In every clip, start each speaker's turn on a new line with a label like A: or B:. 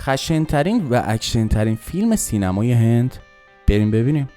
A: خشن‌ترین و اکشن‌ترین فیلم سینمای هند؟ بریم ببینیم.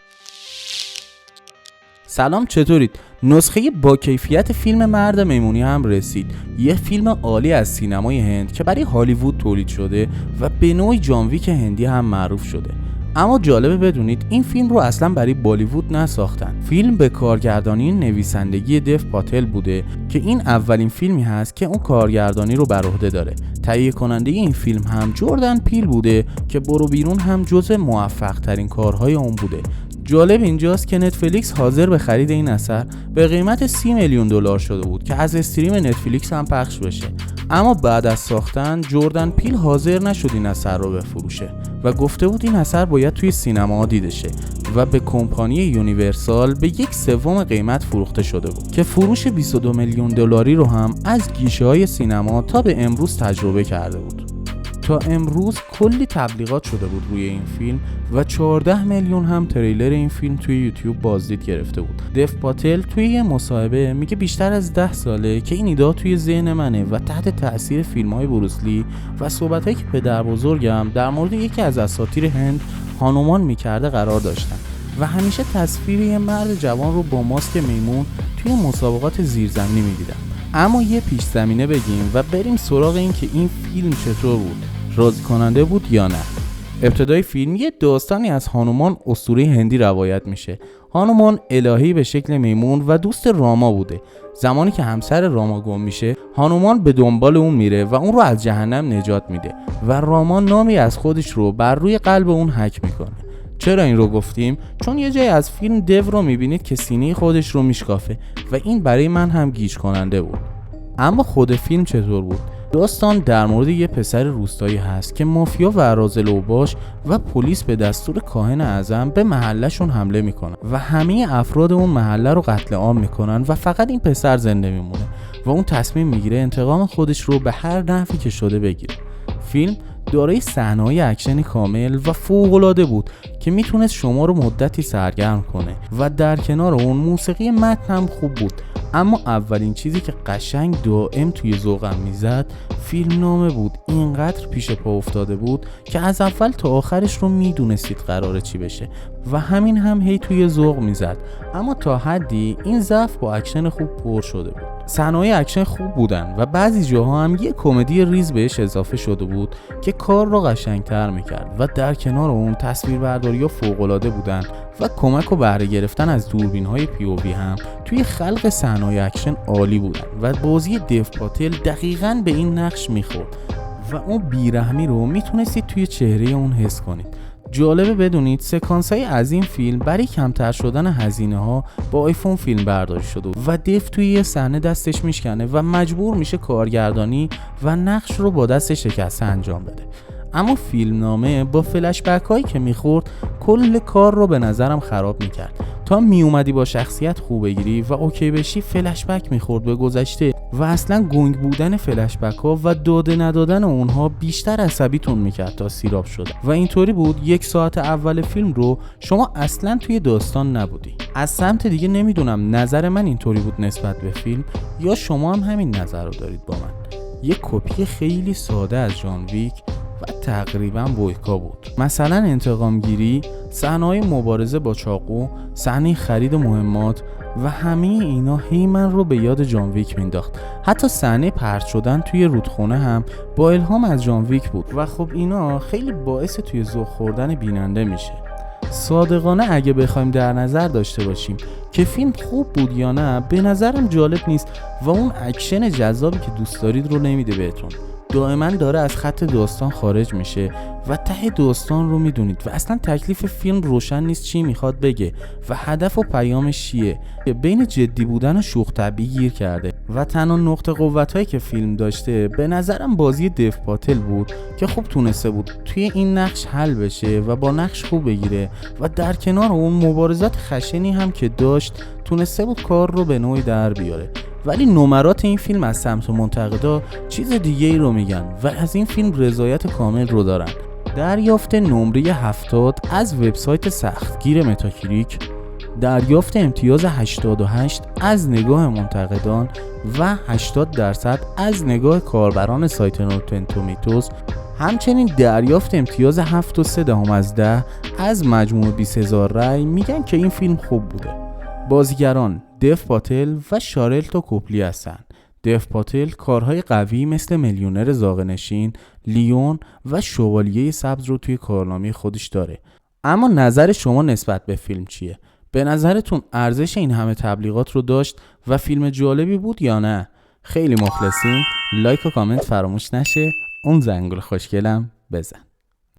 A: سلام، چطورید؟ نسخه با کیفیت فیلم مرد میمونی هم رسید. یه فیلم عالی از سینمای هند که برای هالیوود تولید شده و به نوعی جان ویک هندی هم معروف شده. اما جالبه بدونید این فیلم رو اصلا برای بالیوود نساختن. فیلم به کارگردانی نویسندگی دیو پاتل بوده که این اولین فیلمی هست که اون کارگردانی رو بر عهده داره. تهیه کننده این فیلم هم جردن پیل بوده که برو بیرون هم جزو موفق ترین کارهای اون بوده. جالب اینجاست که نتفلیکس حاضر به خرید این اثر به قیمت 30 میلیون دلار شده بود که از استریم نتفلیکس هم پخش بشه. اما بعد از ساختن جردن پیل حاضر نشد این اثر رو بفروشه و گفته بود این اثر باید توی سینما دیده شه و به کمپانی یونیورسال به 1/3 قیمت فروخته شده بود که فروش 22 میلیون دلاری رو هم از گیشه‌های سینما تا به امروز تجربه کرده بود. تا امروز کلی تبلیغات شده بود روی این فیلم و 14 میلیون هم تریلر این فیلم توی یوتیوب بازدید گرفته بود. دیو پاتل توی یه مصاحبه میگه بیشتر از 10 ساله که این ایده توی ذهن منه و تحت تاثیر فیلم‌های بروسلی و صحبتایی که پدر بزرگم در مورد یکی از اساطیر هند هانومان میکرده قرار داشتن و همیشه تصویر یه مرد جوان رو با ماسک میمون توی مسابقات زیرزمینی میدیدم. اما یه پیش زمینه بگیم و بریم سراغ این که این فیلم چطور بود، راضی کننده بود یا نه. ابتدای فیلم یه داستانی از هانومان اسطوره هندی روایت میشه. هانومان الهی به شکل میمون و دوست راما بوده. زمانی که همسر راما گم میشه هانومان به دنبال اون میره و اون رو از جهنم نجات میده و راما نامی از خودش رو بر روی قلب اون حک میکنه. چرا این رو گفتیم؟ چون یه جای از فیلم دیو رو میبینید که سینه خودش رو میشکافه و این برای من هم گیج کننده بود. اما خود فیلم چطور بود؟ داستان در مورد یه پسر روستایی هست که مافیا و اراذل اوباش و پلیس به دستور کاهن اعظم به محلشون حمله میکنن و همه افراد اون محله رو قتل عام میکنن و فقط این پسر زنده میمونه و اون تصمیم میگیره انتقام خودش رو به هر نحوی که شده بگیره. فیلم دارای صحنه‌های اکشن کامل و فوق‌العاده بود که میتونست شما رو مدتی سرگرم کنه و در کنار اون موسیقی متن هم خوب بود. اما اولین چیزی که قشنگ دائم توی ذوقم میزد فیلم نامه بود. اینقدر پیش پا افتاده بود که از اول تا آخرش رو میدونستید قراره چی بشه و همین هم هی توی ذوق میزد. اما تا حدی این ضعف با اکشن خوب پر شده بود. صحنه‌های اکشن خوب بودن و بعضی جاها هم یه کمدی ریز بهش اضافه شده بود که کار رو قشنگتر میکرد و در کنار اون تصویربرداری‌ها فوق‌العاده بودن و کمک و بهره گرفتن از دوربین‌های POV هم توی خلق صحنه‌های اکشن عالی بودن و بازی دیو پاتل دقیقاً به این نقش میخورد و اون بیرحمی رو میتونستید توی چهره اون حس کنید. جالبه بدونید سکانس‌های از این فیلم برای کمتر شدن هزینه‌ها با آیفون فیلم برداری شده و دیو توی یه صحنه دستش میشکنه و مجبور میشه کارگردانی و نقش رو با دست شکسته انجام بده. اما فیلمنامه با فلش بک هایی که میخورد کل کار رو به نظرم خراب میکرد. تا میومدی با شخصیت خوب بگیری و اوکی بشی فلش بک میخورد به گذشته و اصلا گنگ بودن فلش بک ها و داده ندادن اونها بیشتر عصبیتون میکرد تا سیراب شده و اینطوری بود 1 ساعت اول فیلم رو شما اصلا توی داستان نبودی. از سمت دیگه نمیدونم نظر من اینطوری بود نسبت به فیلم یا شما هم همین نظر رو دارید با من. یک کپی خیلی ساده از جان ویک و تقریبا بویکا بود. مثلا انتقام گیری، صحنه‌های مبارزه با چاقو، صحنه خرید مهمات و همه اینا هی من رو به یاد جان ویک مینداخت. حتی صحنه پرت شدن توی رودخونه هم با الهام از جان ویک بود و خب اینا خیلی باعث توی ذوق خوردن بیننده میشه. صادقانه اگه بخوایم در نظر داشته باشیم که فیلم خوب بود یا نه، به نظرم جالب نیست و اون اکشن جذابی که دوست دارید رو نمیده بهتون. دائما داره از خط داستان خارج میشه و ته داستان رو میدونید و اصلا تکلیف فیلم روشن نیست چی میخواد بگه و هدف و پیامش چیه. بین جدی بودن و شوخ طبعی گیر کرده و تنها نقطه قوتایی که فیلم داشته به نظرم بازی دیو پاتل بود که خوب تونسته بود توی این نقش حل بشه و با نقش خوب بگیره و در کنار اون مبارزات خشنی هم که داشت تونسته بود کار رو به نوعی در بیاره. ولی نمرات این فیلم از سمت منتقدا چیز دیگه ای رو میگن و از این فیلم رضایت کامل رو دارن. دریافت نمره 70 از وبسایت سختگیر متاکریک، دریافت امتیاز 88 از نگاه منتقدان و 80% از نگاه کاربران سایت روتن تومیتوز همچنین دریافت امتیاز 7.3 از مجموع 20,000 رای میگن که این فیلم خوب بوده. بازیگران دیو پاتل و شارلتو کوپلی هستن. دیو پاتل کارهای قوی مثل میلیونر زاغه‌نشین، لیون و شوالیه سبز رو توی کارنامه خودش داره. اما نظر شما نسبت به فیلم چیه؟ به نظرتون ارزش این همه تبلیغات رو داشت و فیلم جالبی بود یا نه؟ خیلی مخلصیم. لایک و کامنت فراموش نشه. اون زنگوله خوشگلم بزن.